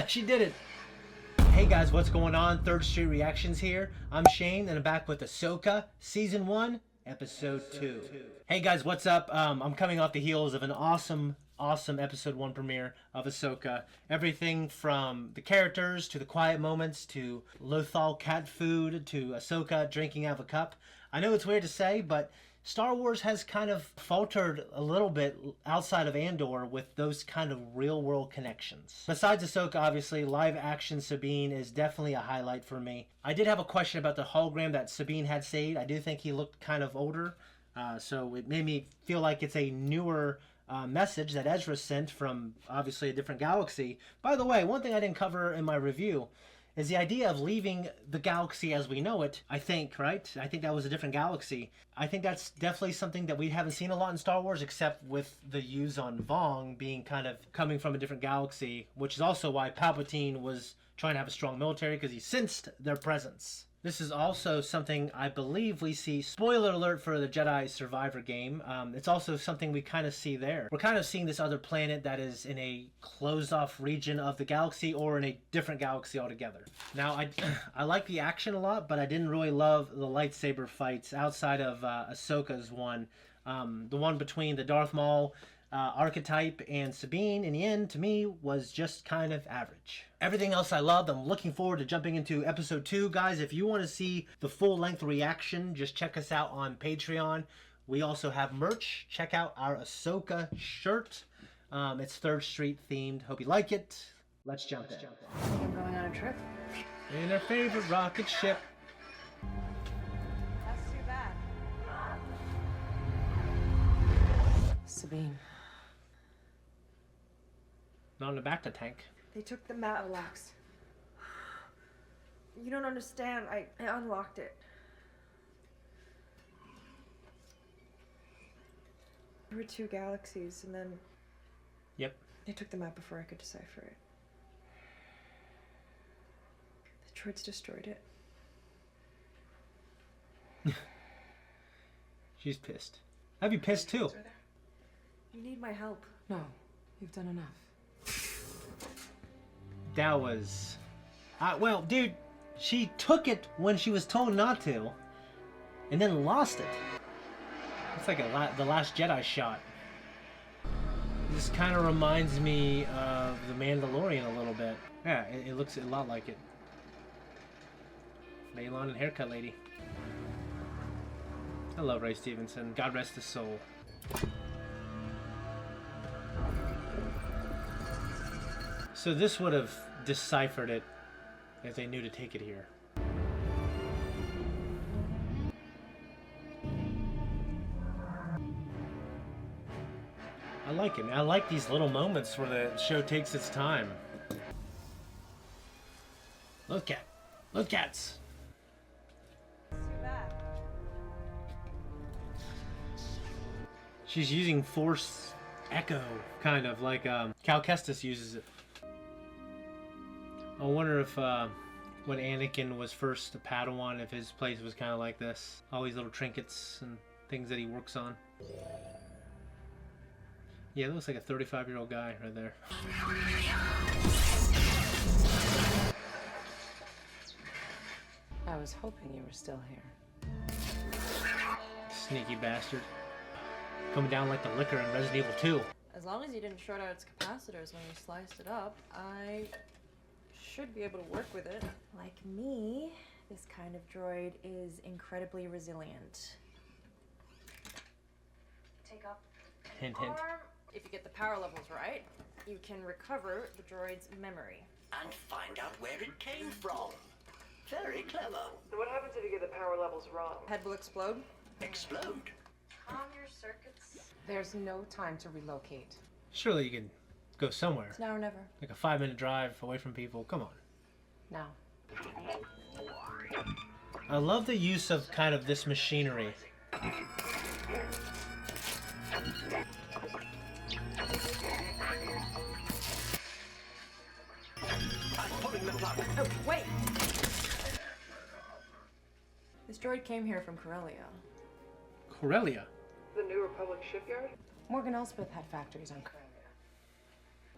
She did it. Hey guys, what's going on? Third Street Reactions here. I'm Shane, and I'm back with Ahsoka Season 1, Episode 2. Hey guys, what's up? I'm coming off the heels of an awesome Episode 1 premiere of Ahsoka. Everything from the characters, to the quiet moments, to Lothal cat food, to Ahsoka drinking out of a cup. I know it's weird to say, but Star Wars has kind of faltered a little bit outside of Andor with those kind of real-world connections. Besides Ahsoka, obviously, live-action Sabine is definitely a highlight for me. I did have a question about the hologram that Sabine had saved. I do think he looked kind of older, so it made me feel like it's a newer message that Ezra sent from, obviously, a different galaxy. By the way, one thing I didn't cover in my review is the idea of leaving the galaxy as we know it, I think, right? I think that was a different galaxy. I think that's definitely something that we haven't seen a lot in Star Wars, except with the use on Vong being kind of coming from a different galaxy, which is also why Palpatine was trying to have a strong military, because he sensed their presence. This is also something I believe we see, spoiler alert for the Jedi Survivor game, it's also something we kind of see there. We're kind of seeing this other planet that is in a closed off region of the galaxy or in a different galaxy altogether. Now, I like the action a lot, but I didn't really love the lightsaber fights outside of Ahsoka's one. The one between the Darth Maul archetype and Sabine, in the end, to me, was just kind of average. Everything else I loved. I'm looking forward to jumping into episode 2. Guys, if you want to see the full-length reaction, just check us out on Patreon. We also have merch. Check out our Ahsoka shirt. It's Third Street themed. Hope you like it. Let's jump in. I think I'm going on a trip. In our favorite rocket ship. That's too bad. Sabine. Not in the back of the tank. They took the Matlox. You don't understand. I unlocked it. There were 2 galaxies, and then... Yep. They took the map before I could decipher it. The droids destroyed it. She's pissed. I'd be pissed too. You need my help. No, you've done enough. That was... well, dude, she took it when she was told not to, and then lost it. It's like the Last Jedi shot. This kind of reminds me of The Mandalorian a little bit. Yeah, it looks a lot like it. Nail on and haircut lady. I love Ray Stevenson. God rest his soul. So this would have deciphered it if they knew to take it here. I like it, man. I like these little moments where the show takes its time. Look at. Too bad. She's using Force Echo, kind of like Cal Kestis uses it. I wonder if when Anakin was first a Padawan, if his place was kind of like this. All these little trinkets and things that he works on. Yeah, it looks like a 35-year-old guy right there. I was hoping you were still here. Sneaky bastard. Coming down like the liquor in Resident Evil 2. As long as you didn't short out its capacitors when you sliced it up, I should be able to work with it. Like me, this kind of droid is incredibly resilient. Take up Hint, hint. arm. If you get the power levels right, you can recover the droid's memory. And find out where it came from. Very clever. So what happens if you get the power levels wrong? Head will explode. Explode. Calm your circuits. There's no time to relocate. Surely you can go somewhere. It's now or never. Like a 5-minute drive away from people. Come on. Now. I love the use of kind of this machinery. I'm pulling the plug. Oh, wait! This droid came here from Corellia. Corellia? The New Republic shipyard? Morgan Elspeth had factories on Corellia.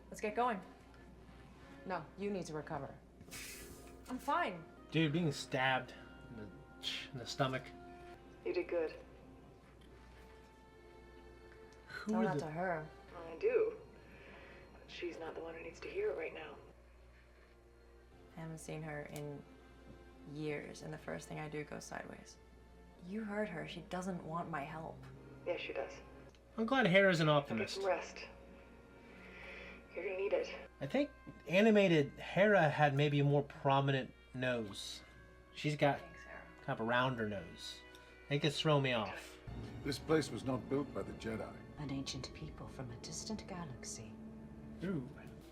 Let's get going. No, you need to recover. I'm fine. Dude, being stabbed in the stomach. You did good. Who Tell are that the... to her. I do. But she's not the one who needs to hear it right now. I haven't seen her in years, and the first thing I do goes sideways. You heard her. She doesn't want my help. Yes, she does. I'm glad Hera's an Now get optimist. some rest. You're gonna need it. I think animated Hera had maybe a more prominent nose. She's got kind of a rounder nose. It could throw me off. This place was not built by the Jedi. An ancient people from a distant galaxy. Ooh.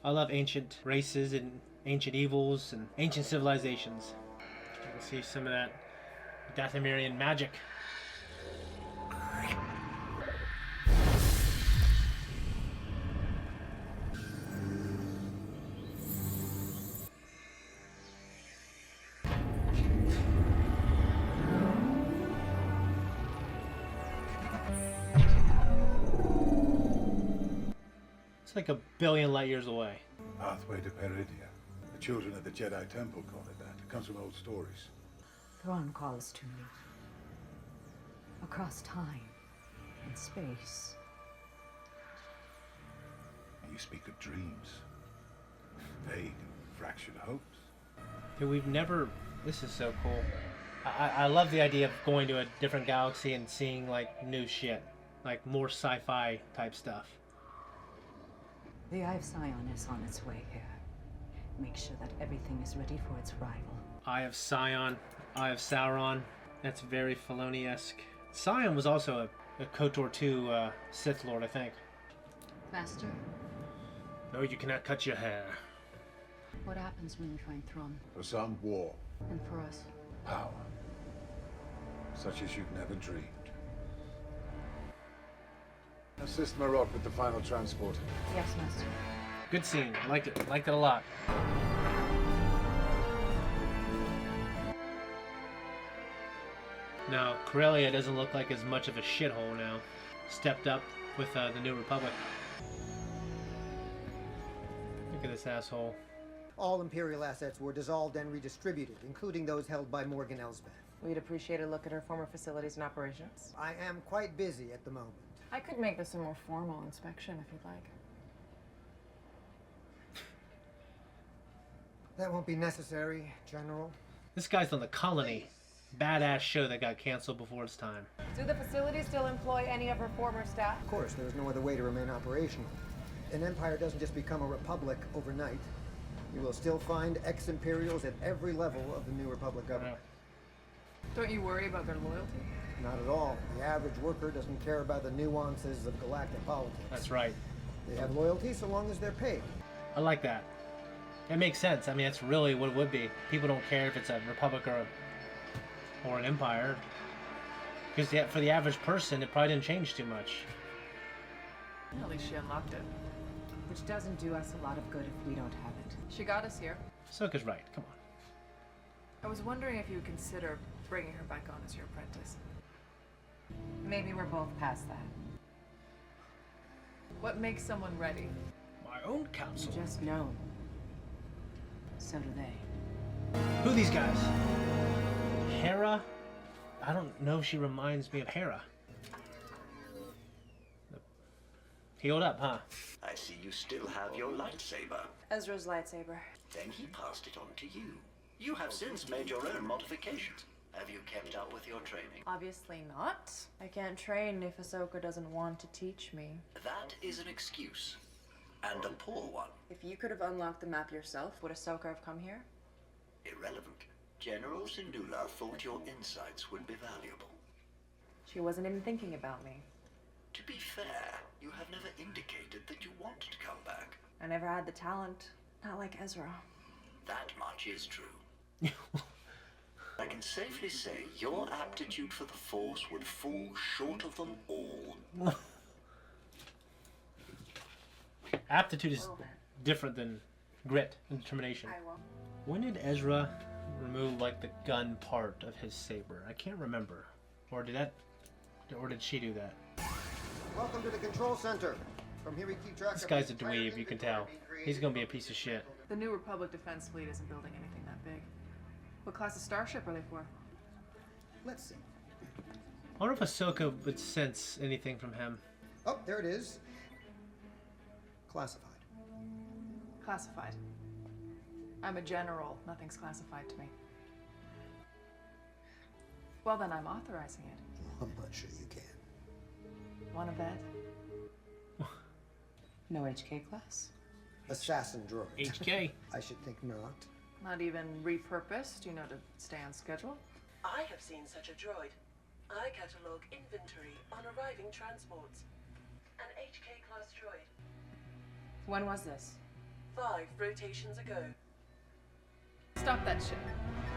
I love ancient races and ancient evils and ancient civilizations. I can see some of that Dathomirian magic. It's like a billion light years away. Pathway to Peridia. The children of the Jedi Temple call it that. It comes from old stories. Thrawn calls to me. Across time and space. And you speak of dreams. Vague and fractured hopes. Dude, we've never... This is so cool. I love the idea of going to a different galaxy and seeing, like, new shit. Like, more sci-fi type stuff. The Eye of Sion is on its way here. Make sure that everything is ready for its arrival. Eye of Sion, Eye of Sauron. That's very Filoni-esque. Sion was also a KOTOR 2 Sith Lord, I think. Master, No, you cannot cut your hair. what happens when you find Thrawn? For some, war. And for us? Power. Such as you've never dreamed. Assist Marok with the final transport. Yes, Master. Good scene. Liked it. Liked it a lot. Now, Corellia doesn't look like as much of a shithole now. Stepped up with the New Republic. Look at this asshole. All Imperial assets were dissolved and redistributed, including those held by Morgan Elsbeth. We'd appreciate a look at her former facilities and operations. I am quite busy at the moment. I could make this a more formal inspection if you'd like. That won't be necessary, General. This guy's on the Colony. Badass show that got canceled before its time. Do the facilities still employ any of her former staff? Of course, there is no other way to remain operational. An empire doesn't just become a republic overnight. You will still find ex-Imperials at every level of the New Republic government. Don't you worry about their loyalty? Not at all. The average worker doesn't care about the nuances of galactic politics. That's right. They have loyalty so long as they're paid. I like that. It makes sense. I mean, that's really what it would be. People don't care if it's a republic or an empire. Because for the average person, it probably didn't change too much. At least she unlocked it. Which doesn't do us a lot of good if we don't have it. She got us here. Ahsoka's right. Come on. I was wondering if you would consider bringing her back on as your apprentice. Maybe we're both past that. What makes someone ready? My own council. You just know. So do they. Who are these guys? Hera? I don't know if she reminds me of Hera. Healed up, huh? I see you still have your lightsaber. Ezra's lightsaber. Then he passed it on to you. You have since made your own modifications. Have you kept up with your training? Obviously not. I can't train if Ahsoka doesn't want to teach me. That is an excuse. And a poor one. If you could have unlocked the map yourself, would Ahsoka have come here? Irrelevant. General Syndulla thought your insights would be valuable. She wasn't even thinking about me. To be fair, you have never indicated that you wanted to come back. I never had the talent. Not like Ezra. That much is true. I can safely say your aptitude for the Force would fall short of them all. Aptitude is different than grit and determination. I won't. When did Ezra remove like the gun part of his saber? I can't remember. Or did she do that? Welcome to the control center. From here we keep track This of guy's the a entire dweeb, you can tell. inventory being He's gonna be a created. piece of shit. The New Republic Defense Fleet isn't building anything that big. What class of starship are they for? Let's see. I wonder if Ahsoka would sense anything from him. Oh, there it is. Classified. Classified. I'm a general. Nothing's classified to me. Well, then I'm authorizing it. I'm not sure you can. Want a bet? No HK class? Assassin droid. HK. I should think not. Not even repurposed, you know, to stay on schedule? I have seen such a droid. I catalogue inventory on arriving transports. An HK class droid. When was this? 5 rotations ago. Stop that ship.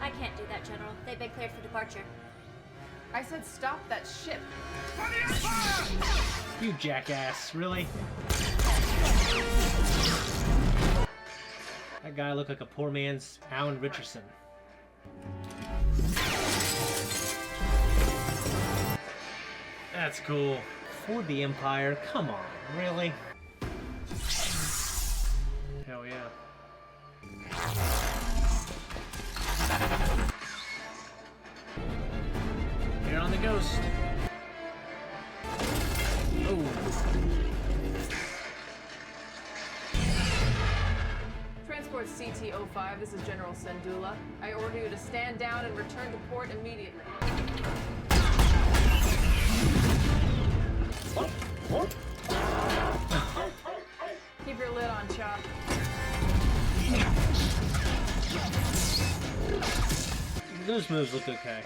I can't do that, General. They've been cleared for departure. I said stop that ship. You jackass, really? That guy looked like a poor man's Alan Richardson. That's cool. For the Empire, come on, really? Hell yeah. Here on the Ghost. Oh. Transport CT-05, this is General Sendula. I order you to stand down and return to port immediately. Keep your lid on, Chop. Those moves look okay.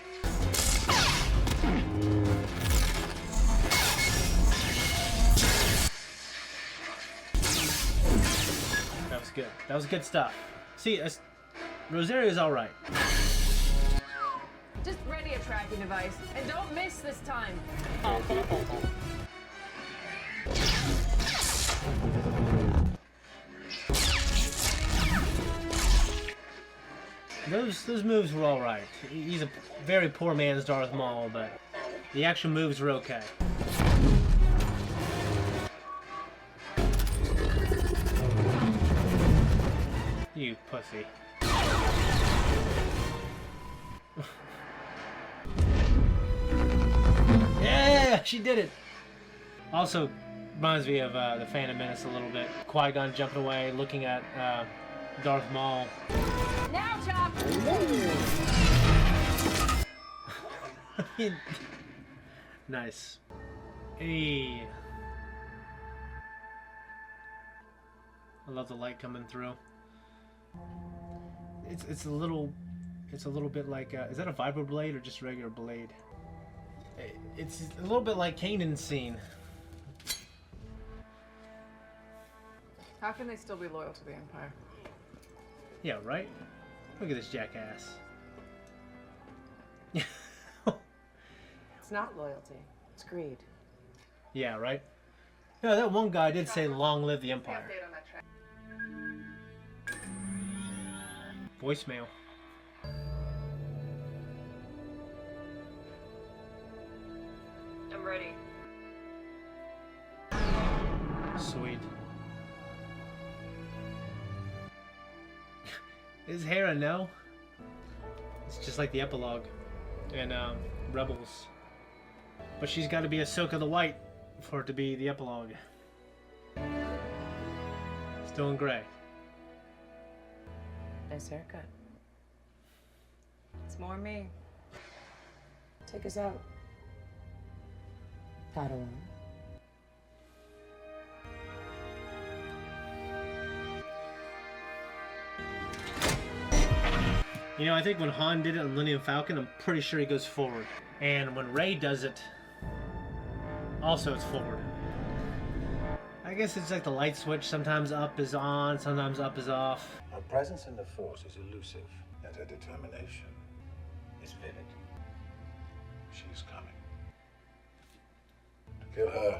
That was good. That was good stuff. See, Rosario's all right. Just ready a tracking device, and don't miss this time. Those moves were all right. He's a very poor man's Darth Maul, but the action moves were okay. You pussy. Yeah, she did it. Also, reminds me of the Phantom Menace a little bit. Qui-Gon jumping away, looking at Darth Maul. Now, Chop! Nice. Hey. I love the light coming through. It's a little bit like is that a vibro blade or just a regular blade? It's a little bit like Kanan's scene. How can they still be loyal to the Empire? Yeah, right? Look at this jackass. It's not loyalty. It's greed. Yeah, right? Yeah, that one guy did say long live the Empire. Update on that track. Voicemail. I'm ready. Sweet. Is Hera no? It's just like the epilogue in Rebels. But she's got to be Ahsoka the White for it to be the epilogue. Still in gray. Nice haircut. It's more me. Take us out. Padawan. You know, I think when Han did it on Millennium Falcon, I'm pretty sure he goes forward. And when Rey does it, also it's forward. I guess it's like the light switch. Sometimes up is on, sometimes up is off. Her presence in the Force is elusive, and her determination is vivid. She is coming. To kill her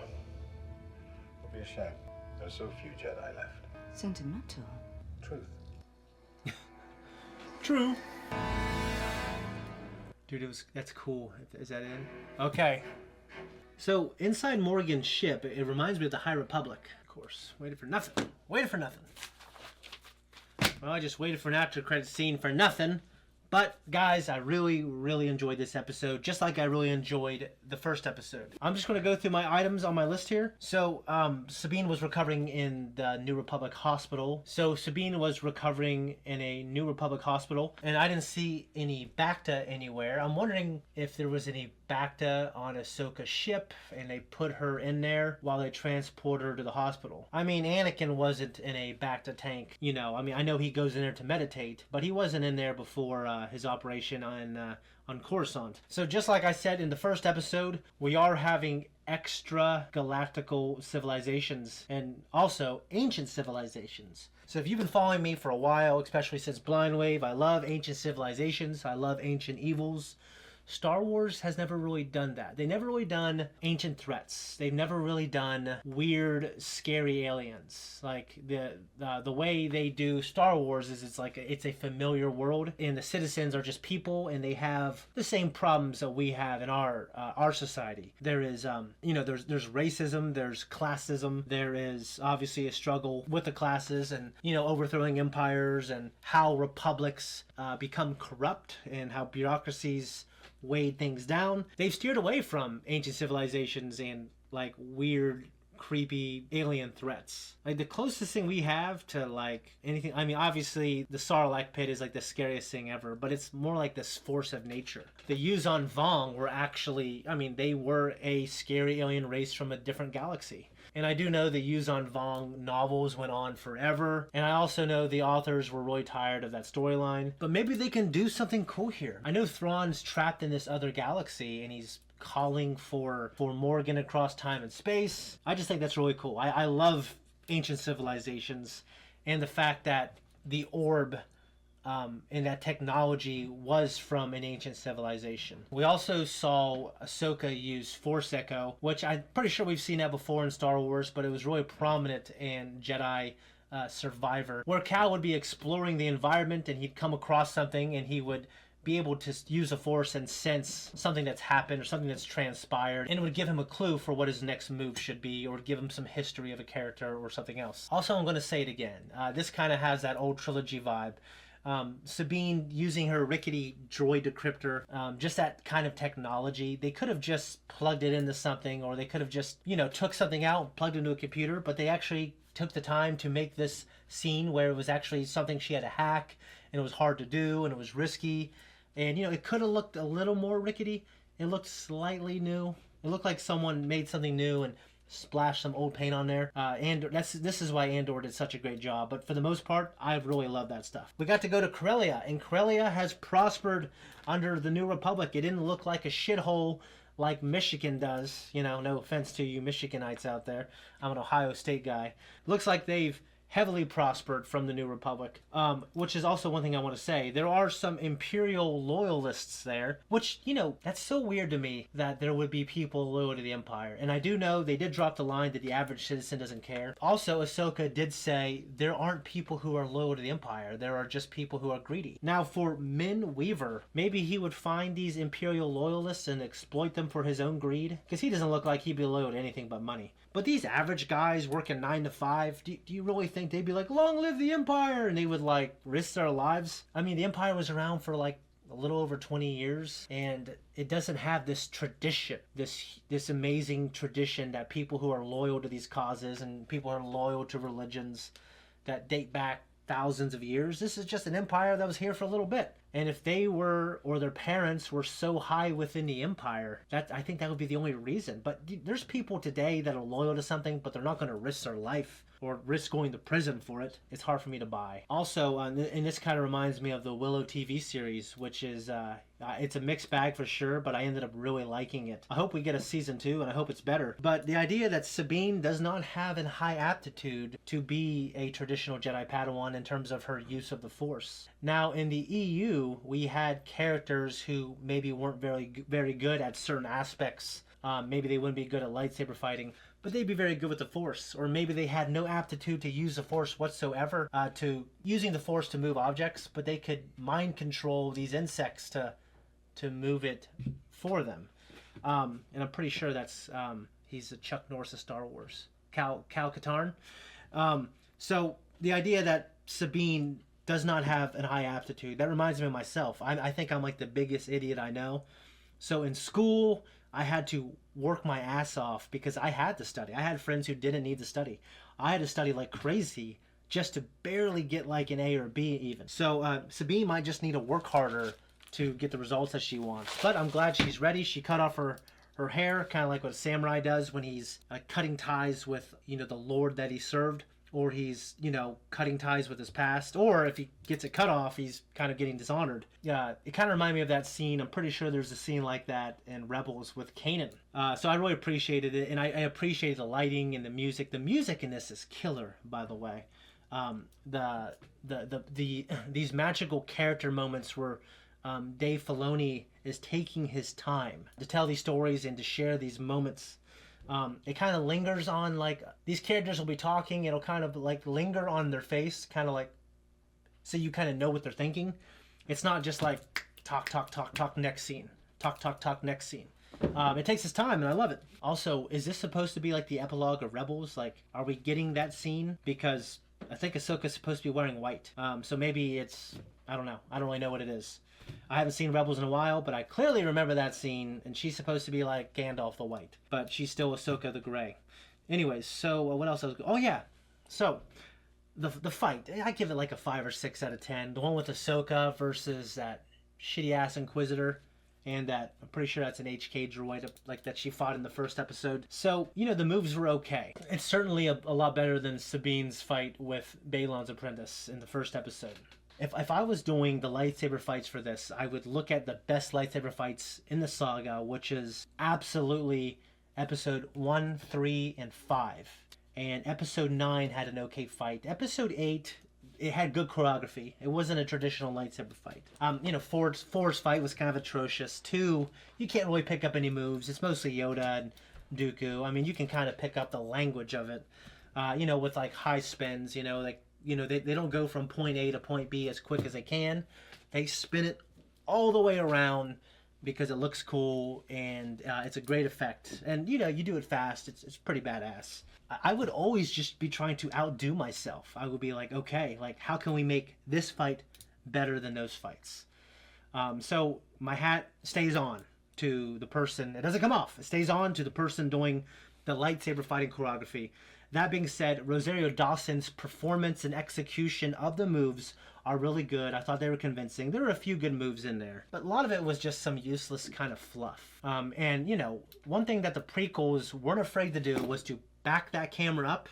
would be a shame. There are so few Jedi left. Sentimental. Truth. True. Dude, that's cool. Is that in? Okay. So, inside Morgan's ship, it reminds me of the High Republic. course. Waited for nothing. Waited for nothing. Well, I just waited for an after credit scene for nothing. But, guys, I really, really enjoyed this episode, just like I really enjoyed the first episode. I'm just going to go through my items on my list here. So, Sabine was recovering in the New Republic hospital. So, Sabine was recovering in a New Republic hospital, and I didn't see any Bacta anywhere. I'm wondering if there was any Bacta on Ahsoka's ship, and they put her in there while they transport her to the hospital. I mean, Anakin wasn't in a Bacta tank, you know. I mean, I know he goes in there to meditate, but he wasn't in there before his operation on Coruscant. So just like I said in the first episode, we are having extra galactical civilizations and also ancient civilizations. So if you've been following me for a while, especially since Blind Wave, I love ancient civilizations. I love ancient evils. Star Wars has never really done that. They've never really done ancient threats. They've never really done weird, scary aliens. Like the way they do Star Wars is it's a familiar world, and the citizens are just people, and they have the same problems that we have in our society. There is there's racism, there's classism, there is obviously a struggle with the classes, and overthrowing empires, and how republics become corrupt, and how bureaucracies weighed things down. They've steered away from ancient civilizations and like weird, creepy alien threats. Like the closest thing we have to like anything, I mean, obviously the Sarlacc pit is like the scariest thing ever, but it's more like this force of nature. The Yuzon Vong were actually, I mean, they were a scary alien race from a different galaxy. And I do know the Yuzon Vong novels went on forever. And I also know the authors were really tired of that storyline. But maybe they can do something cool here. I know Thrawn's trapped in this other galaxy and he's calling for Morgan across time and space. I just think that's really cool. I love ancient civilizations and the fact that the orb and that technology was from an ancient civilization. We also saw Ahsoka use Force Echo, which I'm pretty sure we've seen that before in Star Wars, but it was really prominent in Jedi Survivor, where Cal would be exploring the environment and he'd come across something and he would be able to use the Force and sense something that's happened or something that's transpired, and it would give him a clue for what his next move should be, or give him some history of a character or something else. Also, I'm going to say it again. This kind of has that old trilogy vibe. Sabine using her rickety droid decryptor, just that kind of technology. They could have just plugged it into something, or they could have just, took something out, plugged it into a computer, but they actually took the time to make this scene where it was actually something she had to hack, and it was hard to do, and it was risky. And, it could have looked a little more rickety. It looked slightly new. It looked like someone made something new and splash some old paint on there. And this is why Andor did such a great job. But for the most part, I really love that stuff. We got to go to Corellia, and Corellia has prospered under the New Republic. It didn't look like a shithole like Michigan does. No offense to you Michiganites out there. I'm an Ohio State guy. Looks like they've heavily prospered from the New Republic, which is also one thing I want to say. There are some Imperial loyalists there, which, that's so weird to me that there would be people loyal to the Empire. And I do know they did drop the line that the average citizen doesn't care. Also, Ahsoka did say there aren't people who are loyal to the Empire. There are just people who are greedy. Now, for Min Weaver, maybe he would find these Imperial loyalists and exploit them for his own greed, because he doesn't look like he'd be loyal to anything but money. But these average guys working 9 to 5, do you really think they'd be like, long live the Empire, and they would risk their lives? I mean, the Empire was around for a little over 20 years, and it doesn't have this tradition, this amazing tradition that people who are loyal to these causes and people who are loyal to religions that date back thousands of years. This is just an empire that was here for a little bit. And if they were, or their parents were so high within the empire, I think that would be the only reason. But there's people today that are loyal to something, but they're not going to risk their life or risk going to prison for it. It's hard for me to buy. Also, and this kind of reminds me of the Willow TV series, which is, it's a mixed bag for sure, but I ended up really liking it. I hope we get a season 2, and I hope it's better. But the idea that Sabine does not have a high aptitude to be a traditional Jedi Padawan in terms of her use of the Force. Now, in the EU, we had characters who maybe weren't very good at certain aspects. Maybe they wouldn't be good at lightsaber fighting, but they'd be very good with the Force. Or maybe they had no aptitude to use the Force whatsoever, to using the Force to move objects, but they could mind control these insects to move it for them. And I'm pretty sure that's he's a Chuck Norris of Star Wars. Katarn. So the idea that Sabine does not have an high aptitude, that reminds me of myself. I think I'm like the biggest idiot I know. So in school, I had to work my ass off because I had to study. I had friends who didn't need to study. I had to study like crazy just to barely get like an A or B even. So Sabine might just need to work harder to get the results that she wants. But I'm glad she's ready. She cut off her hair, kind of like what a samurai does when he's cutting ties with, you know, the lord that he served, or he's, you know, cutting ties with his past, or if he gets it cut off, he's kind of getting dishonored. Yeah, it kind of reminded me of that scene. I'm pretty sure there's a scene like that in Rebels with Kanan. So I really appreciated it, and I appreciated the lighting and the music. The music in this is killer, by the way. These magical character moments where Dave Filoni is taking his time to tell these stories and to share these moments. It kind of lingers on, like, these characters will be talking, it'll kind of like linger on their face, kind of like, so you kind of know what they're thinking. It's not just like talk, next scene, talk, next scene. It takes its time, and I love it. Also, is this supposed to be like the epilogue of Rebels? Like, are we getting that scene? Because I think Ahsoka's supposed to be wearing white. So maybe it's, I don't know. I don't really know what it is. I haven't seen Rebels in a while, but I clearly remember that scene, and she's supposed to be like Gandalf the White, but she's still Ahsoka the Gray. Anyways, so what else? Oh yeah, so the fight, I give it like a 5 or 6 out of 10. The one with Ahsoka versus that shitty ass Inquisitor, and that, I'm pretty sure that's an HK droid like that she fought in the first episode. So, you know, the moves were okay. It's certainly a lot better than Sabine's fight with Balon's apprentice in the first episode. If I was doing the lightsaber fights for this, I would look at the best lightsaber fights in the saga, which is absolutely episode 1, 3, and 5. And episode 9 had an okay fight. Episode 8, it had good choreography. It wasn't a traditional lightsaber fight. You know, 4's fight was kind of atrocious. 2, you can't really pick up any moves. It's mostly Yoda and Dooku. I mean, you can kind of pick up the language of it. You know, with like high spins, you know, like, you know, they don't go from point A to point B as quick as they can. They spin it all the way around because it looks cool, and it's a great effect. And, you know, you do it fast. It's pretty badass. I would always just be trying to outdo myself. I would be like, okay, like, how can we make this fight better than those fights? So my hat stays on to the person. It doesn't come off. It stays on to the person doing the lightsaber fighting choreography. That being said, Rosario Dawson's performance and execution of the moves are really good. I thought they were convincing. There were a few good moves in there, but a lot of it was just some useless kind of fluff. And, you know, one thing that the prequels weren't afraid to do was to back that camera up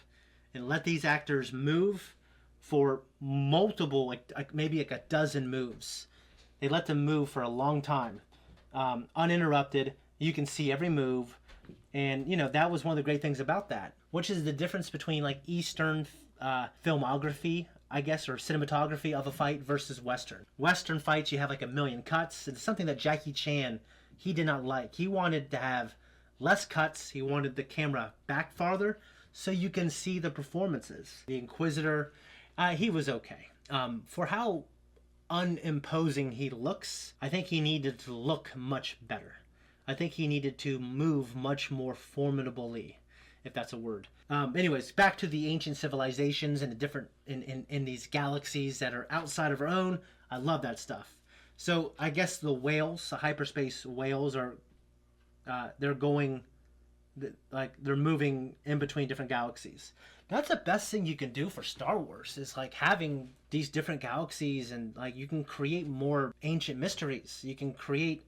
and let these actors move for multiple, like maybe like a dozen moves. They let them move for a long time, uninterrupted. You can see every move. And, you know, that was one of the great things about that, which is the difference between, like, Eastern filmography, I guess, or cinematography of a fight versus Western. Western fights, you have, like, a million cuts. It's something that Jackie Chan, he did not like. He wanted to have less cuts. He wanted the camera back farther so you can see the performances. The Inquisitor, he was okay. For how unimposing he looks, I think he needed to look much better. I think he needed to move much more formidably, if that's a word. Anyways, back to the ancient civilizations and the different in these galaxies that are outside of our own. I love that stuff. So I guess the whales, the hyperspace whales, are they're going, like, they're moving in between different galaxies. That's the best thing you can do for Star Wars, is like having these different galaxies, and like you can create more ancient mysteries. You can create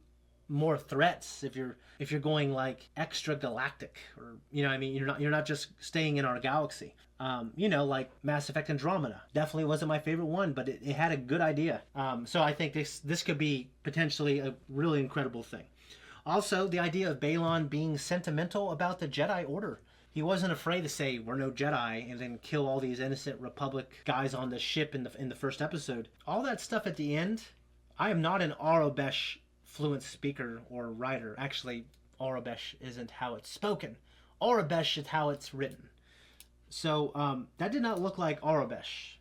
more threats if you're going like extra galactic, or, you know what I mean, you're not just staying in our galaxy. You know, like Mass Effect Andromeda definitely wasn't my favorite one, but it had a good idea. So I think this could be potentially a really incredible thing. Also, the idea of Balon being sentimental about the Jedi Order. He wasn't afraid to say we're no Jedi and then kill all these innocent Republic guys on the ship in the first episode. All that stuff at the end. I am not an Aurebesh fluent speaker or writer. Actually, Aurebesh isn't how it's spoken. Aurebesh is how it's written. So that did not look like Aurebesh.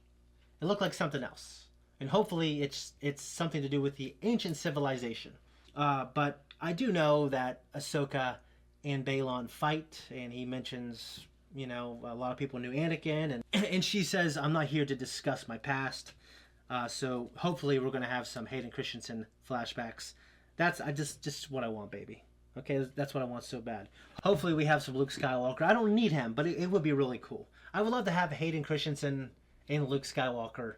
It looked like something else. And hopefully it's something to do with the ancient civilization. But I do know that Ahsoka and Balon fight, and he mentions You know, a lot of people knew Anakin, and she says, I'm not here to discuss my past. So hopefully we're going to have some Hayden Christensen flashbacks. That's just what I want, baby. Okay, that's what I want so bad. Hopefully we have some Luke Skywalker. I don't need him, but it would be really cool. I would love to have Hayden Christensen and Luke Skywalker.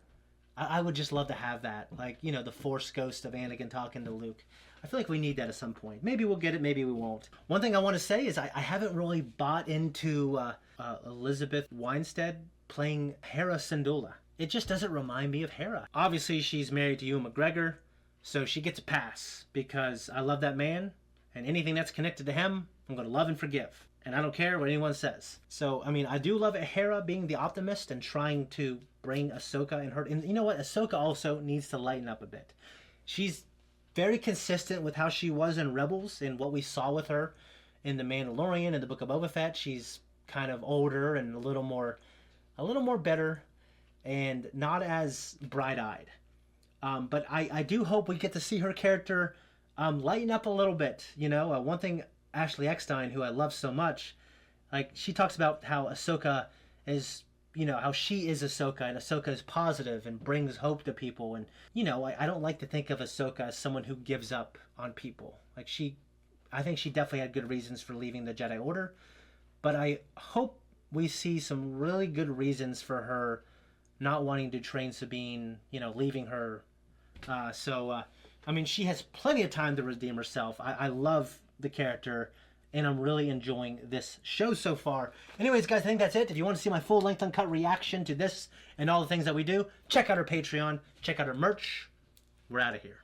I would just love to have that. Like, you know, the Force ghost of Anakin talking to Luke. I feel like we need that at some point. Maybe we'll get it, maybe we won't. One thing I want to say is I haven't really bought into Elizabeth Winstead playing Hera Syndulla. It just doesn't remind me of Hera. Obviously, she's married to Ewan McGregor, so she gets a pass because I love that man, and anything that's connected to him, I'm going to love and forgive. And I don't care what anyone says. So, I mean, I do love Hera being the optimist and trying to bring Ahsoka and her... And you know what? Ahsoka also needs to lighten up a bit. She's very consistent with how she was in Rebels and what we saw with her in The Mandalorian and the Book of Boba Fett. She's kind of older and a little more better and not as bright-eyed. But I do hope we get to see her character lighten up a little bit. You know, one thing... Ashley Eckstein, who I love so much, like, she talks about how Ahsoka is, you know, how she is Ahsoka, and Ahsoka is positive and brings hope to people. And, you know, I don't like to think of Ahsoka as someone who gives up on people. Like, I think she definitely had good reasons for leaving the Jedi Order, but I hope we see some really good reasons for her not wanting to train Sabine, you know, leaving her. I mean, she has plenty of time to redeem herself. I love the character, and I'm really enjoying this show so far. Anyways, guys, I think that's it. If you want to see my full-length uncut reaction to this and all the things that we do, check out our Patreon, check out our merch. We're out of here.